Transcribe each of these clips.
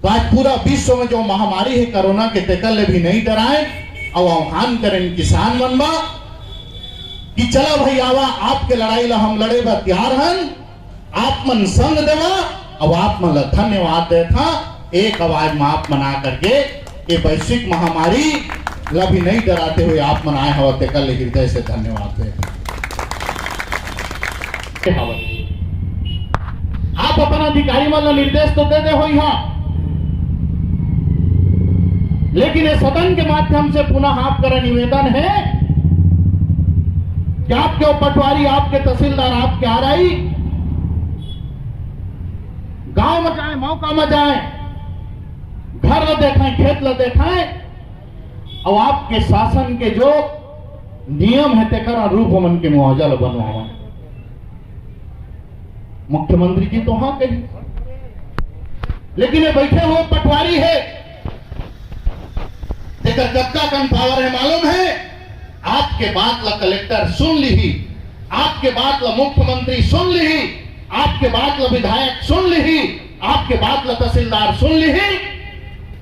तो आज पूरा विश्व में जो महामारी है कोरोना के तेकल ले भी नहीं डराए और आह्वान करें किसान मनवा कि चला भाई आवा आपके लड़ाई ला हम लड़े बा तैयार हन, आप मन संग देवा और आप मन धन्यवाद देता एक आवाज में आप मना करके ये वैश्विक महामारी ला भी नहीं डराते हुए आप मनाए हवा तेकल हृदय से धन्यवाद दे। आप अपना अधिकारी मन निर्देश तो दे दे हो यहाँ, लेकिन ये सदन के माध्यम से पुनः आपका निवेदन है कि आपके पटवारी, आपके तहसीलदार, आपके आरआई गांव में जाए, मौका में जाए, घर ल देखाएं, खेत ल देखाएं और आपके शासन के जो नियम है तेकर रूप मन के मुआवजा बनवावा। मुख्यमंत्री जी तो हाँ कही, लेकिन ये बैठे हुए पटवारी है तेकर कब्जा कन पावर है मालूम है। आपके बात ला कलेक्टर सुन ली, आपके बात ला मुख्यमंत्री सुन ली, आपके बात ला विधायक सुन ली, आपके बात ला तहसीलदार सुन ली,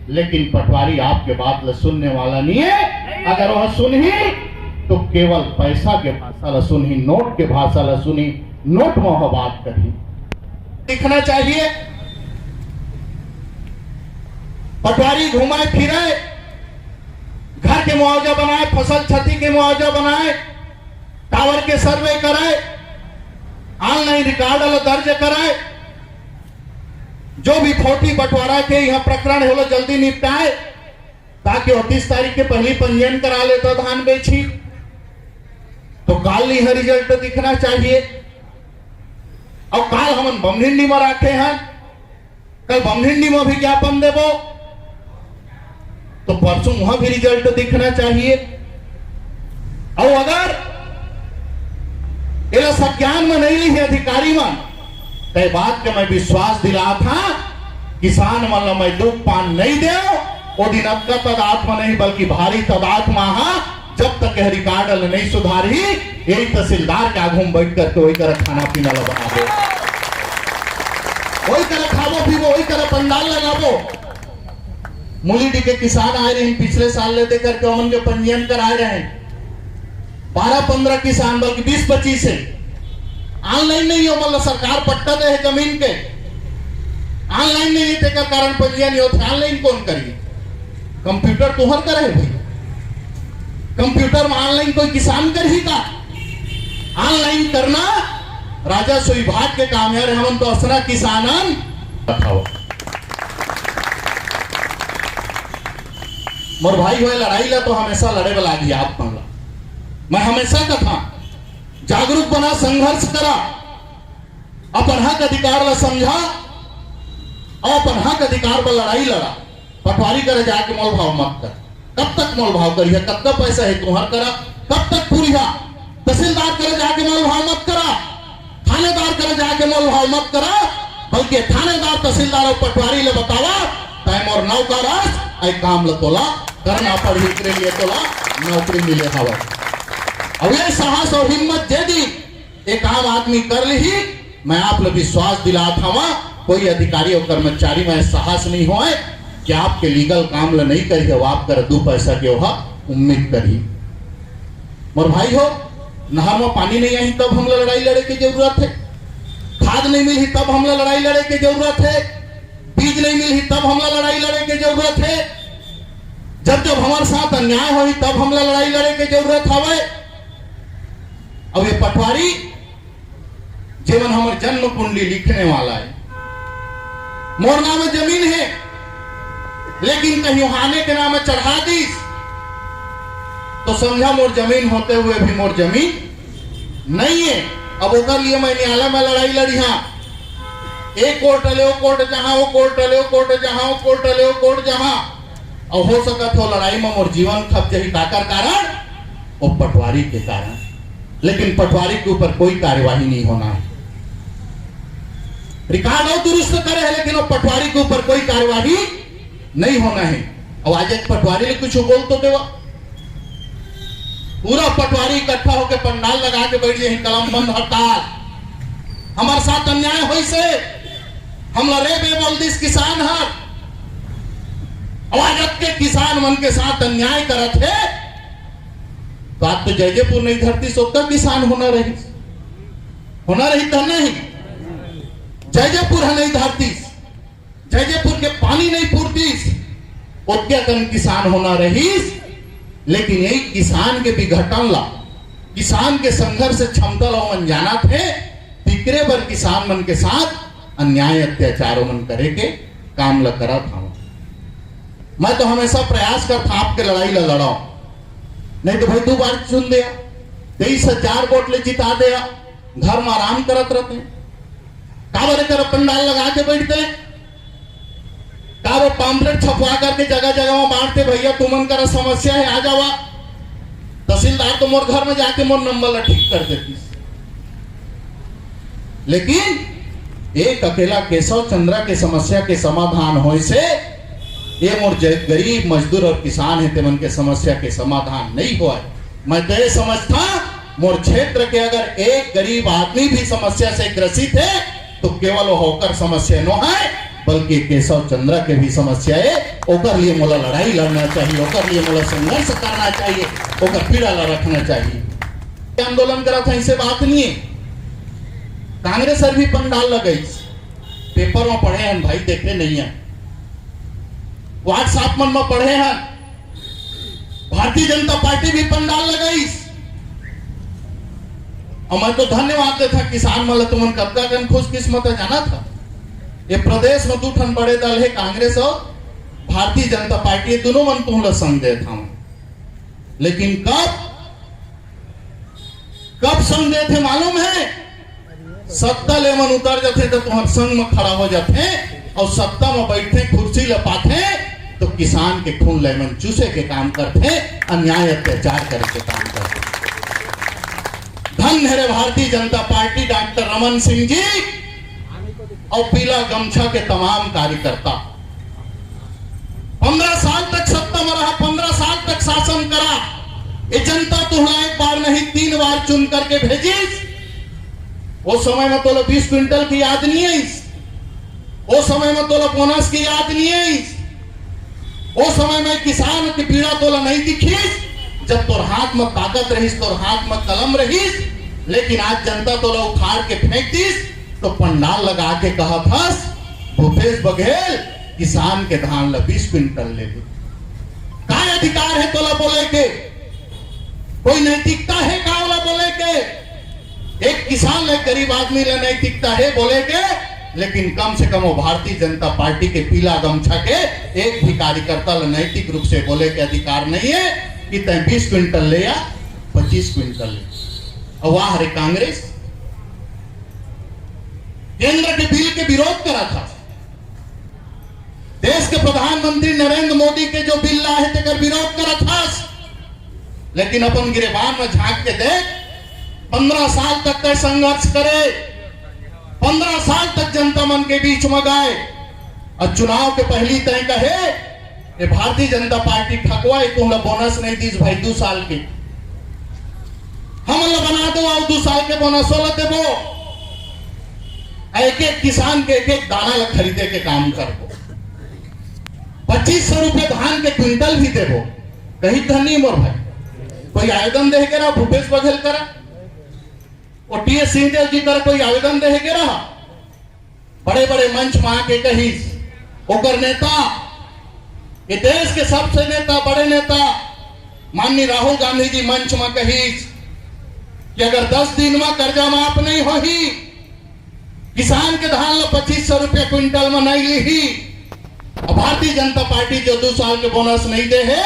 लेकिन पटवारी आपके बात ला सुनने वाला नहीं है। अगर वह सुनी तो केवल पैसा के भाषा ला सुनी, नोट के भाषा ला सुनी, नोट में वह बात कही। दिखना चाहिए पटवारी घुमाए फिराए, घर के मुआवजा बनाए, फसल क्षति के मुआवजा बनाए, टावर के सर्वे कराए, ऑनलाइन रिकॉर्ड दर्ज कराए, जो भी खोटी बंटवारा के यहाँ प्रकरण है वो जल्दी निपटाए ताकि 29 तारीख के पहले पंजीयन करा ले तो धान बेची। तो काल नहीं रिजल्ट तो दिखना चाहिए। और काल हम बमहिंडी में रखे हैं, कल बमहिंडी में भी ज्ञापन देवो तो परसों वहां भी रिजल्ट दिखना चाहिए। और अगर ये संज्ञान में नहीं ली है अधिकारी मन, तो बात के मैं विश्वास दिला था किसान मन मैं दुख पान नहीं दे, वो दिन अक्का तदात्मा नहीं बल्कि भारी तदात्मा जब तक यह रिकॉर्ड नहीं सुधारी यही तहसीलदार के आगू में बैठ करके वही कर खाना पीना बना दो, वही कर खावो पीवो, वही कर पंडाल लगावो। मुलीडी के किसान आए रहे पिछले साल ले दे करके उनके पंजीयन कराए रहे 12-15 किसान, बल्कि 20-25 है। ऑनलाइन नहीं हो, मतलब सरकार पट्टा दे है जमीन के, ऑनलाइन नहीं है तेकर कारण पंजीयन नहीं होता। ऑनलाइन कौन करिए? कंप्यूटर तुहर करे भाई, कंप्यूटर में ऑनलाइन कोई किसान कर ही का? ऑनलाइन करना राजस्व विभाग के काम है। हम तो असरा किसानन बताओ मोर भाई हुए लड़ाई ला तो हमेशा लड़े वाला दिया आप मामला। मैं हमेशा कथा जागरूक बना, संघर्ष करा, अपन हक अधिकार ला समझा और अपन हक अधिकार पर लड़ाई लड़ा। पटवारी करे जाके मोल भाव मत कर, कब तक मोल भाव करिए? कब तक पैसा है तुम्हार करा, कब तक पूरिया? तहसीलदार करे जाके मोल भाव मत करा, थानेदार करे जाके मोल भाव मत करा, बल्कि थानेदार तहसीलदार और पटवारी ले बतावा टाइम और नौकरास आई काम लतोला करना पड़ी के लिए तोला नौकरी मिले हवा। अब ये साहस और हिम्मत यदि एक आम आदमी कर ली, मैं आप लोग विश्वास दिला था कोई अधिकारी और कर्मचारी में साहस नहीं हो कि आपके लीगल काम ला नहीं करी हो, आप कर 2 पैसा के वहा उम्मीद करी। मोर भाई हो, नहर में पानी नहीं आई तब हम लड़ाई लड़े की जरूरत है, खाद नहीं मिली तब हम लड़ाई लड़े की जरूरत है, बीज नहीं मिली तब हम लड़ाई लड़े की जरूरत है, जब हमारे साथ अन्याय हुई तब हम लड़ाई लड़े की जरूरत हवे। अब ये पटवारी जीवन हमारे जन्म कुंडली लिखने वाला है, मोर नाम में जमीन है लेकिन कहीं हाने के नाम में चढ़ा दी तो समझा मोर जमीन होते हुए भी मोर जमीन नहीं है। अब उधर लिए मैं न्यायालय में लड़ाई लड़ी, हाँ एक कोर्ट ले, वो कोर्ट जहां, वो कोर्ट ले, वो कोर्ट जहां, वो कोर्ट ले, वो कोर्ट जहां, और हो सकता हो लड़ाई में मोर जीवन खप जाही ताकर कारण वो पटवारी के कारण। लेकिन पटवारी के ऊपर कोई कार्यवाही नहीं होना है, रिकॉर्ड और दुरुस्त करे है लेकिन वो पटवारी के ऊपर कोई कार्यवाही नहीं होना है। और आज एक पटवारी ने कुछ बोल तो देवा, पूरा पटवारी इकट्ठा होकर पंडाल लगा के बैठ जाए कलम बंद हड़ताल, हमारे साथ अन्याय हो से हम लड़े बेबलदिस किसान हर आवाज रख के किसान मन के साथ अन्याय करत है। तो आज तो जयजयपुर नहीं धरती सोता किसान होना रही तो नहीं। जयजयपुर है नहीं धरती, जयजयपुर के पानी नहीं पूर्ती, उद्या कन किसान होना रही। लेकिन यही किसान के विघटन ला, किसान के संघर्ष क्षमता ला मन जाना थे, तिकरे पर किसान मन के साथ अन्याय अत्याचारों मन करे के काम ला करा था। मैं तो हमेशा प्रयास करता आपके लड़ाई ला लड़ाओ, नहीं तो भाई 2 बार चुन दिया, 23,000 वोट ले जिता दिया, घर में आराम करत रहते, काबर कर पंडाल लगा के बैठते, काबर पाम्पलेट छपवा करके जगह जगह में बांटते, भैया तुमन का समस्या है आ जावा, तहसीलदार तो मोर घर में जाके मोर नंबर ला ठीक कर देती। लेकिन एक अकेला केशव चंद्रा के समस्या के समाधान होए से ये मोर गरीब मजदूर और किसान है तेमन के समस्या के समाधान नहीं हुआ। मैं तो ये समझता मोर क्षेत्र के अगर एक गरीब आदमी भी समस्या से ग्रसित है तो केवल वो होकर समस्या न है, बल्कि केशव चंद्रा के भी समस्या है। ओकर लिए मोला लड़ाई लड़ना चाहिए, ओकर लिए मोला संघर्ष करना चाहिए, ओकर पीड़ा ला रखना चाहिए। आंदोलन करा था इसे बात नहीं है। कांग्रेस सर भी पंडाल लगाई, पेपर में पढ़े हैं भाई, देखे नहीं है, व्हाट्सएप मन में पढ़े हैं। भारतीय जनता पार्टी भी पंडाल लगाई और मैं तो धन्यवाद देता किसान मतलब तुमन कब का खुशकिस्मत है जाना था। ये प्रदेश में 2 ठन बड़े दल है, कांग्रेस और भारतीय जनता पार्टी, दोनों मन तुम संग देता हूं। लेकिन कब संग देते मालूम है? सत्ता ले मन उतर जाते तो तुम संग में खड़ा हो जाते और सत्ता में बैठे कुर्सी ले पाते तो किसान के खून लेमन चूसे के काम करते, अन्याय अत्याचार करके काम करते। धन्य है भारतीय जनता पार्टी, डॉक्टर रमन सिंह जी और पीला गमछा के तमाम कार्यकर्ता। 15 साल तक सत्ता में रहा, 15 साल तक शासन करा। ये जनता तुम्हें 1 बार नहीं 3 बार चुन करके भेजी। वो समय में तो 20 क्विंटल की याद नहीं है, वो समय में तो बोनस की याद नहीं है, वो समय में किसान की पीड़ा तोला नहीं दिखी। जब तोर हाथ में ताकत रही, तोर हाथ में कलम रही, लेकिन आज जनता तोला उखाड़ के फेंक दीस तो पंडाल लगा के कहा था भूपेश बघेल किसान के धान ला 20 क्विंटल ले दे। क्या अधिकार है तोला बोले के? कोई नैतिकता है का वाला बोले के? एक किसान ले गरीब आदमी ले नैतिकता है बोले के, लेकिन कम से कम वो भारतीय जनता पार्टी के पीला गमछा के एक भी कार्यकर्ता नैतिक रूप से बोले के अधिकार नहीं है कि तय 20 क्विंटल ले या 25 क्विंटल ले। और वाह रे कांग्रेस केंद्र के बिल के विरोध करा था। देश के प्रधानमंत्री नरेंद्र मोदी के जो बिल लाए थे कर विरोध करा था, लेकिन अपन गिरेबान में झांक के देख 15 साल तक का संघर्ष करे, 15 साल तक जनता मन के बीच में गए और चुनाव के पहली तय कहे ये भारतीय जनता पार्टी ठकवाई तुम्हें बोनस नहीं दी भाई 2 साल की, हम बना दो और 2 साल के बोनस देवो, एक एक किसान के एक एक दाना ला खरीदे के काम करबो, 2500 रुपए धान के क्विंटल भी देवो। कहीं धनी मोर भाई कोई आवेदन दे के रहा, भूपेश बघेल करा और टीएस सिंहदेव जी तरह कोई आवेदन दे के रहा, बड़े बड़े मंच में आके कही ओकर नेता, ये देश के सबसे नेता बड़े नेता माननीय राहुल गांधी जी मंच में कही कि अगर 10 दिन में कर्जा माफ नहीं होगी, किसान के धान ला 2500 रुपया क्विंटल में नहीं ली, और भारतीय जनता पार्टी जो 2 साल के बोनस नहीं दे है,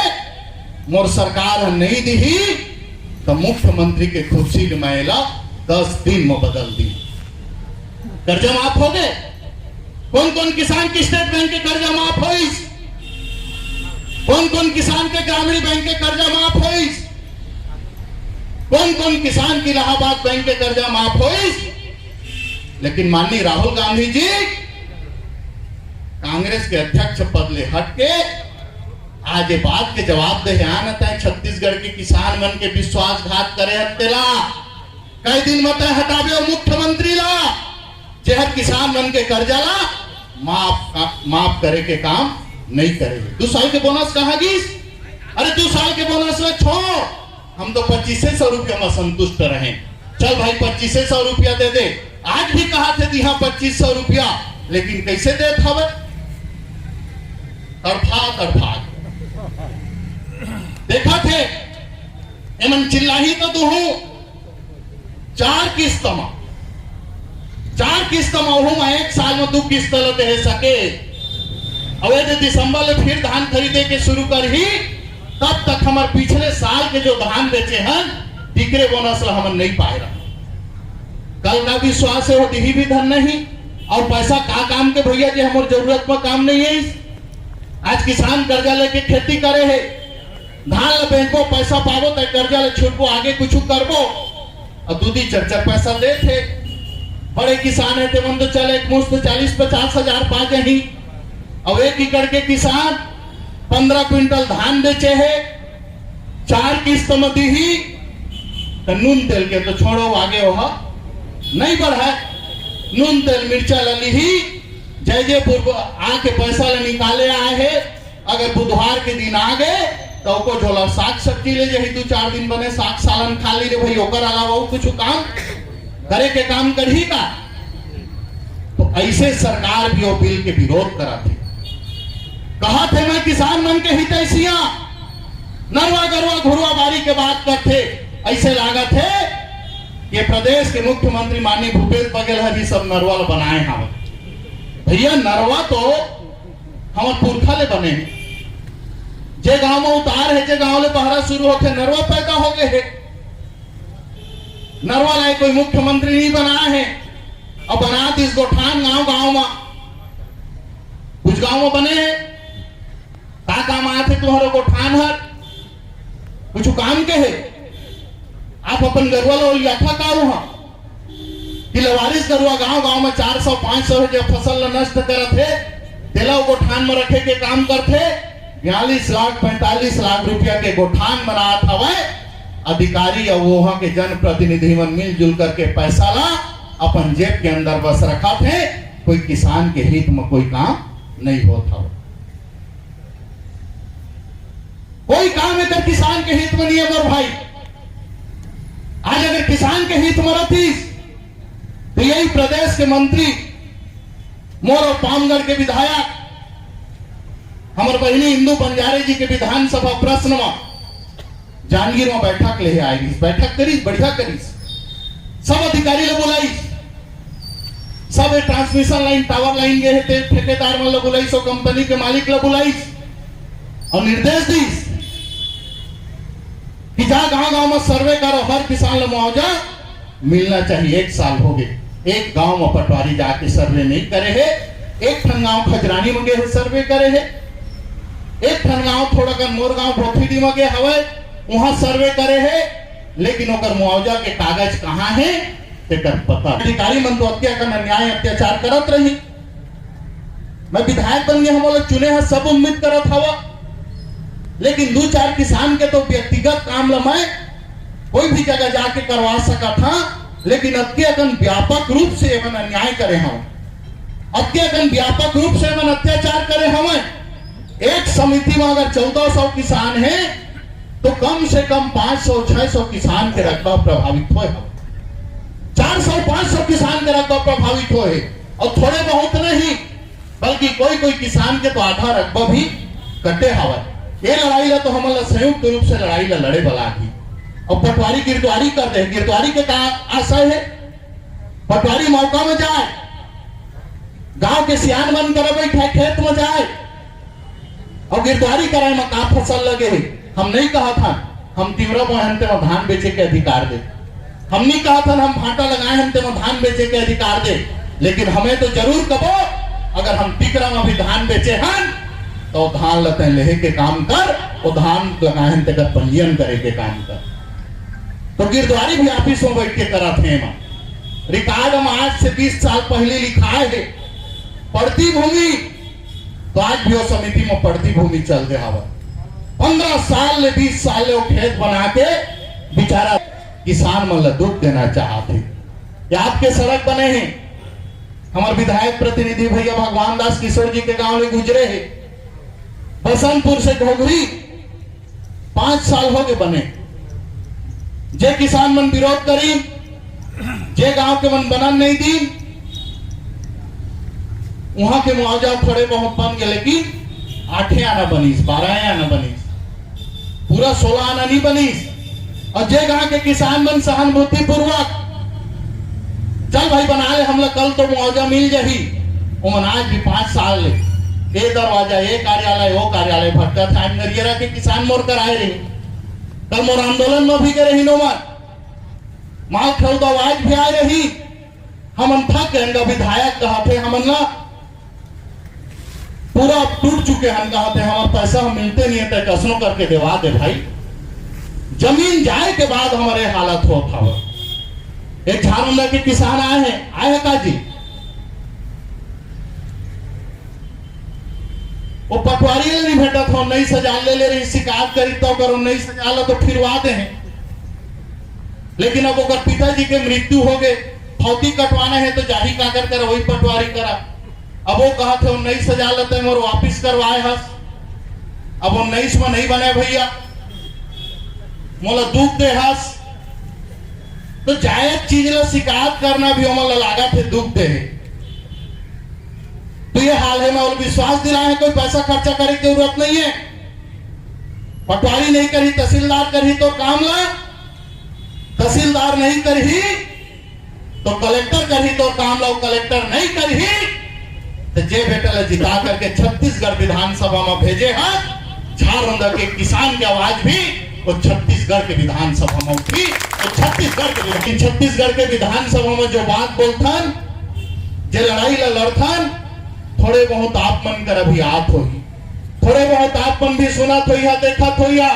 मोर सरकार नहीं दी, तो मुख्यमंत्री के कुर्सी महिला 10 दिन में बदल दी। कर्जा माफ हो गए। कौन कौन किसान की स्टेट बैंक के कर्जा माफ हुई, कौन कौन किसान के ग्रामीण बैंक के कर्जा माफ हुई, कौन कौन किसान की इलाहाबाद बैंक के कर्जा माफ हुई। लेकिन माननीय राहुल गांधी जी कांग्रेस के अध्यक्ष पद ले हट के आज बात के जवाब दे छत्तीसगढ़ के किसान मन के विश्वासघात करे हत्तेला कई दिन मत हटावे मुख्यमंत्री ला जेहर किसान मन के कर्जा ला माफ करे के काम नहीं करेंगे। 2 साल के बोनस कहाँ गिस? अरे 2 साल के बोनस में छोड़, हम तो 2500 रुपया में संतुष्ट रहे। चल भाई 2500 रुपया दे दे। आज भी कहा थे दिहा 2500 रुपया, लेकिन कैसे दे था? तड़फा देखा थे एमन चिल्लाही तो तू हूं 4 किस्त में 1 साल में 2 किस्त लेते है सके। अब यदि दिसंबर में फिर धान खरीदे के शुरू कर ही, तब तक हमारे पिछले साल के जो धान बेचे हैं टिकरे बोनस ला हम नहीं पाए रहा। कल का विश्वास है होती ही भी धन नहीं, और पैसा का काम के भैया जी हमारे जरूरत में काम नहीं है। आज किसान कर्जा लेके खेती करे है, धान ले बेचबो पैसा पाबो तो कर्जा ले छूटबो, आगे कुछ करबो और 2-4 पैसा दे थे। बड़े किसान है ते मन तो चले एक मुश्त 40-50 हजार पाजे ही। अब 1 एकड़ के किसान 15 क्विंटल धान बेचे है, 4 किस्त में दी ही तो नून तेल के तो छोड़ो, आगे वह नहीं बढ़ा। नून तेल मिर्चा लली ही जयपुर आके पैसा ले निकाले आए है। अगर बुधवार के दिन आ गए तो को झोला साग सब्जी ले जाही, 2-4 दिन बने साग सालन खा ली रे भाई, ओकर अलावा कुछ काम करे के काम करही का। तो ऐसे सरकार भी वो बिल के विरोध करा थे। कहा थे मैं किसान मन के हितैषिया, नरवा गरवा घुरवा बारी के बात करते। ऐसे लागत है ये प्रदेश के मुख्यमंत्री माननीय भूपेश बघेल जी सब नरवा बनाए हम। भैया नरवा तो हमारे पुरखा ले बने हैं। जे गांव में उतार है, जे गांव ले पहरा शुरू होते नरवा पैदा हो गए है। नरवा लाए कोई मुख्यमंत्री नहीं बनाया है, और बना इस गोठान गांव में कुछ गांव में बने हैं। का काम आए थे तुम्हारे गोठान हर कुछ काम के है। आप अपन गरुआ लो लिया था का वहां कि लवारिस गरुआ गांव में 400-500 जो फसल नष्ट करत है, तेला गोठान में रखे के काम करते। 42-45 लाख रुपया के गोठान बनात हवे। अधिकारी और वहां के जनप्रतिनिधि मन मिलजुल करके पैसा ला अपन जेब के अंदर बस रखा थे। कोई किसान के हित में कोई काम नहीं होता, कोई काम इधर किसान के हित में नहीं है। मेरे भाई आज अगर किसान के हित में रहती तो यही प्रदेश के मंत्री मोर और पामगढ़ के विधायक हमारे बहनी इंदू बंजारे जी के विधानसभा प्रश्न में जांगीर में बैठक ले आएगी। बैठक करीस, बढ़िया करीस, सब अधिकारी ले बुलाई, सब ट्रांसमिशन लाइन टावर लाइन गए थे ठेकेदार मन ले बुलाई, सो कंपनी के मालिक ले बुलाई और निर्देश दी कि जा गांव में सर्वे करो, हर किसान ले मुआवजा मिलना चाहिए। 1 साल हो गए, एक गांव में पटवारी जाके सर्वे नहीं करे है। एक ठन गांव खजरानी में गए सर्वे करे है, एक ठन गांव थोड़ा कर मोर गांव भोथीडी में गए हवे वहां सर्वे करे है, लेकिन ओकर मुआवजा के कागज कहां है तेकर पता। अधिकारी मन तो न्याय अत्याचार करत रही। मैं विधायक बन गया, हम लोग चुने हैं, सब उम्मीद करत हवा, लेकिन 2-4 किसान के तो व्यक्तिगत काम ला मैं कोई भी जगह जाके करवा सका था, लेकिन अत्यंत व्यापक रूप से एवं अन्याय करे हम, अत्यंत व्यापक रूप से एवं अत्याचार करे हमें। एक समिति में अगर 1400 किसान है तो कम से कम 500-600 किसान के रकबा प्रभावित हुए, 400-500 किसान के रकबा प्रभावित हुए, और थोड़े बहुत नहीं बल्कि कोई किसान के तो आधा रकबा भी कटे हवा। ये लड़ाई ला तो हमारा संयुक्त रूप से लड़ाई ला लड़े वाला ही। और पटवारी गिरदारी कर दे, गिरदारी के का आशय है पटवारी मौका में जाए, गांव के सियान बन कर बैठे खेत में जाए और गिरदारी कराए में का फसल लगे है। हम नहीं कहा था हम तीव्र मोहनते में धान बेचे के अधिकार दे, हम नहीं कहा था हम भाटा लगाए हमते में धान बेचे के अधिकार दे, लेकिन हमें तो जरूर कहो अगर हम टिकरा में भी धान बेचे हैं तो धान लते लेहे के काम कर, और धान लगाए हम तक पंजीयन करे के काम कर। तो गिरदारी भी ऑफिस में बैठ के करा थे। रिकॉर्ड में आज से 20 साल पहले लिखा है पड़ती भूमि, तो आज भी वो समिति में पड़ती भूमि चल रहा है। 15 साल ले 20 साल ले वो खेत बना के बेचारा किसान मन दुख देना चाहते। ये आपके सड़क बने हैं, हमारे विधायक प्रतिनिधि भैया भगवान दास किशोर जी के गांव में गुजरे हैं, बसंतपुर से घोघरी 5 साल हो गए बने। जे किसान मन विरोध करी, जे गांव के मन बनन नहीं दी, वहां के मुआवजा थोड़े बहुत बन गए, लेकिन 8 आना बनीस, 12 आना बनीस, पूरा 16 आना नहीं बनीस। और जे गांव के किसान मन सहानुभूति पूर्वक चल भाई बना ले, हम लोग कल तो मुआवजा मिल जाही, वो मन आज भी 5 साल ले ये दरवाजा, ये कार्यालय, वो कार्यालय भटका था। नरियरा के किसान मोर कर आए रही, कल मोर आंदोलन में भी गए रही, नोमन माल खेल आवाज भी आए रही। हम थक गए, विधायक कहते हमन ला पूरा टूट चुके, हम कहते हमारा पैसा हम मिलते नहीं है, तो कसनो करके देवा दे भाई। जमीन जाए के बाद हमारे हालत हो था। एक झारखंड के किसान आए हैं का जी, वो पटवारी नहीं भेटा था, नहीं सजा ले रही, शिकायत करी तो करो, नहीं सजा लो तो फिरवा दे हैं। लेकिन अब अगर पिताजी के मृत्यु हो गए, फौती कटवाना है तो जाही काकर कर वही पटवारी करा। अब वो कहा थे 19 सजा लेते और वापिस करवाए हस। अब 19 में नहीं बने भैया, मोला दुख दे हस, तो जायज चीज ला शिकायत करना भी मोला लागत है, दुख दे है। तो ये हाल है, मैं विश्वास दिलाए हैं, कोई पैसा खर्चा करने की जरूरत नहीं है। पटवारी नहीं करी, तहसीलदार करी तो काम ला, तहसीलदार नहीं करी तो कलेक्टर करी तो काम ला, कलेक्टर नहीं करी तो जे बेटा ला जिता करके छत्तीसगढ़ विधानसभा में भेजे हैं। झारखंड के किसान की आवाज भी वो छत्तीसगढ़ के विधानसभा में उठी, तो छत्तीसगढ़ के विधानसभा में जो बात बोलथन, जे लड़ाई ला लड़थन, थोड़े बहुत आप मन कर अभी आत हो, थोड़े बहुत आप मन भी सुना तो या देखा तो या।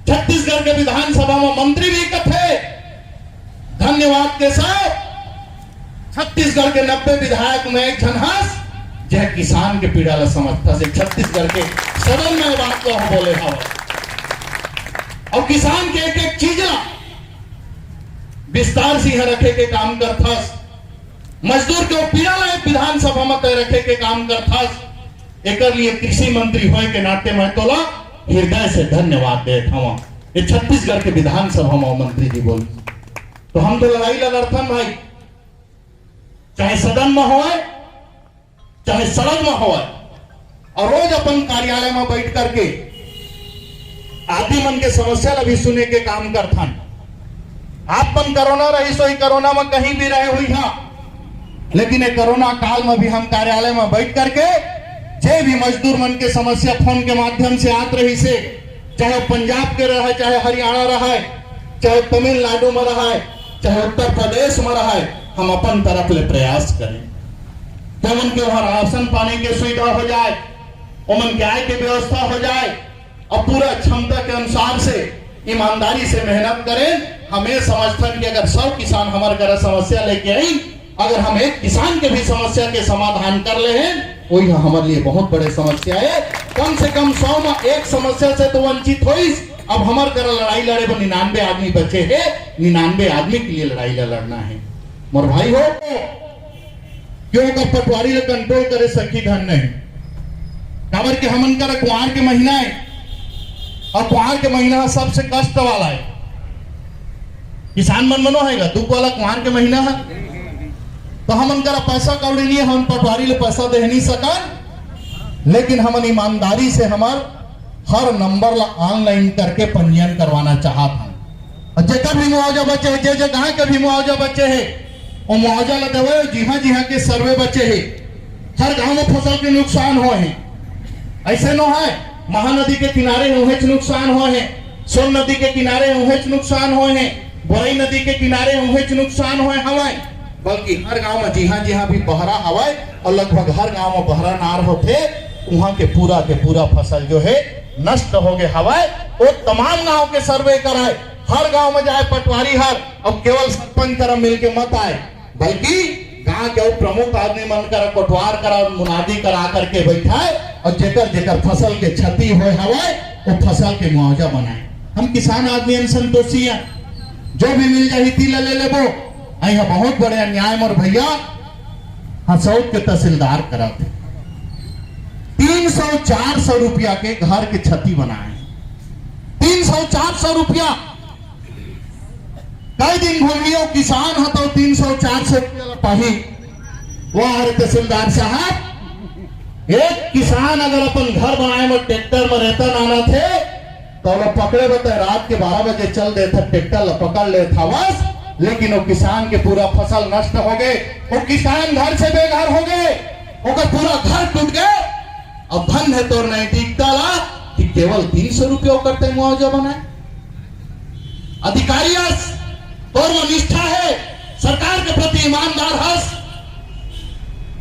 छत्तीसगढ़ के विधानसभा में मंत्री भी कथे, धन्यवाद के साथ छत्तीसगढ़ के 90 विधायक में एक जनहस जय किसान के पीड़ा ला समझता से छत्तीसगढ़ के सदन में बात को हम बोले हवा। और किसान के एक एक चीज ला विस्तार से यहां रखे के काम करथस, मजदूर के पीड़ा ला विधानसभा में तय रखे के काम करथस। एक लिए कृषि मंत्री होए के नाते मैं तोला हृदय से धन्यवाद देता हूं। ये छत्तीसगढ़ के विधानसभा में मंत्री जी बोली, तो हम तो लड़ाई लड़थन भाई, चाहे सदन में हो चाहे सड़क में हो, और रोज अपन कार्यालय में बैठ करके आदमी मन के समस्या ला भी सुने के काम करथन। आप मन कोरोना रही सो ही कोरोना में कहीं भी रहे हुई हा, लेकिन ये कोरोना काल में भी हम कार्यालय में बैठ करके जे भी मजदूर मन के समस्या फोन के माध्यम से आत रही से, चाहे पंजाब के रहे, चाहे हरियाणा रहे, चाहे तमिलनाडु में रहे, चाहे उत्तर प्रदेश में रहे, हम अपन तरफ ले प्रयास करें तो उन के वहां राशन पानी की सुविधा हो जाए, उमन के आय की व्यवस्था हो जाए, और पूरा क्षमता के अनुसार से ईमानदारी से मेहनत करें। हम ये समझते कि अगर 100 किसान हमारे घर समस्या लेके आई, अगर हम एक किसान के भी समस्या के समाधान कर ले हैं, वही हमारे लिए बहुत बड़े समस्या है। कम से कम 100 में एक समस्या से तो वंचित हो। अब हमारे घर लड़ाई लड़े वो 99 आदमी बचे हैं, 99 आदमी के लिए लड़ाई लड़ना है। मोर भाई हो क्यों का पटवारी ले कंट्रोल करे सखी धन नहीं, काबर के हमन कर कुआर के महीना है, और कुआर के महीना सबसे कष्ट वाला है। किसान मन मनो है दुख वाला कुआर के महीना है, तो हमन कर पैसा कौड़ी नहीं, हम पटवारी ले पैसा दे नहीं सकन, लेकिन हमन ईमानदारी से हमार हर नंबर ला ऑनलाइन करके पंजीयन करवाना चाहत हन। और जेकर भी मुआवजा बचे है, जे जगह के भी मुआवजा बचे है, वो मुआवजा ला देवे। जिहा के सर्वे बचे है, हर गांव में फसल के नुकसान हो है, ऐसे न है महानदी के किनारे उहेच नुकसान हो है, सोन नदी के किनारे उहेच नुकसान हो है, बोरई नदी के किनारे उहेच नुकसान हो हवाए, बल्कि हर गांव में जिहा भी बहरा हवाए, और लगभग हर गांव में बहरा नार होते, वहां के पूरा फसल जो है नष्ट हो गए हवाए। वो तमाम गांव के सर्वे कराए, हर गांव में जाए पटवारी हर, और केवल सरपंच तरह मिलके मत आए, बल्कि गांव के प्रमुख आदमी मन कर पटवार करा, मुनादी करा करके बैठाए, और जेकर फसल के क्षति हुए हवाए वो फसल के मुआवजा बनाए। हम किसान आदमी संतोषी है, जो भी मिल जाए तिल ले लेबो। यहाँ बहुत बड़े अन्याय मोर भैया हसौद के तहसीलदार कराते, 300-400 रुपया के घर के छती बनाए। 300-400 रुपया कई दिन घूमियो किसान हो तो 300-400 रुपया पाही। वो तहसीलदार साहब, एक किसान अगर अपन घर बनाए में ट्रैक्टर में रहता नाना थे तो लोग पकड़े बताए रात के 12 बजे चल देता ट्रैक्टर ला पकड़ ले था बस, लेकिन वो किसान के पूरा फसल नष्ट हो गए। वो किसान घर से बेघर हो गए, उसका पूरा घर टूट गए। अब धन है तो नैतिकता ला कि केवल 300 रुपये करते मुआवजा बनाए। अधिकारी और निष्ठा है, सरकार के प्रति ईमानदार हस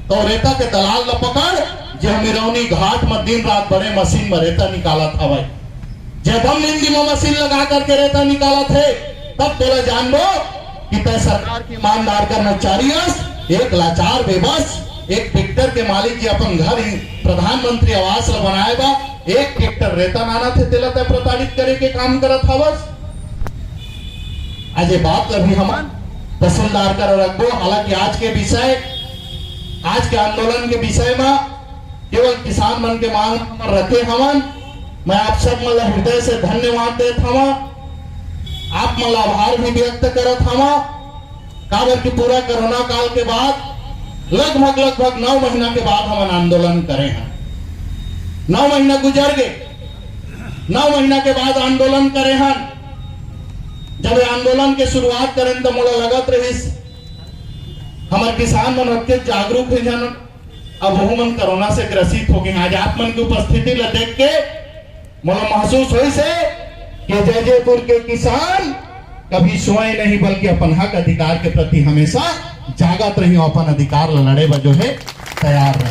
तो रेता के दलाल ला पकड़ जो मिरौनी घाट में दिन रात बड़े मशीन में रेता निकाला था भाई, जब हम निंदी में मशीन लगा करके रेता निकाला थे तब बोला जान लो कि तय सरकार की ईमानदार कर्मचारी एक लाचार बेबस एक ट्रैक्टर के मालिक जी अपन घर ही प्रधानमंत्री आवास ला बनाए बा, एक ट्रैक्टर रेता नाना थे तेला तय प्रताड़ित करे के काम करत था बस। आज ये बात अभी हम तहसीलदार कर रखो। हालांकि आज के आंदोलन के विषय में केवल किसान मन के मांग रखे हमन। मैं आप सब मतलब हृदय से धन्यवाद देता हूँ, आप मतलब आभार भी व्यक्त करत हूँ। काबर की पूरा कोरोना काल के बाद लगभग 9 महीना के बाद हम आंदोलन करे हैं। 9 महीना गुजर गए, 9 महीना के बाद आंदोलन करे हैं। जब आंदोलन के शुरुआत करें तो मोला लगत रही हमारे किसान मन के जागरूक है जन, अब वो मन कोरोना से ग्रसित हो गए। आज आप मन की उपस्थिति ला देख के मोला महसूस हुई से कि जयपुर के किसान कभी सोए नहीं बल्कि अपन हक अधिकार के प्रति हमेशा जागत रही, अपन अधिकार लड़े जो है तैयार रहे।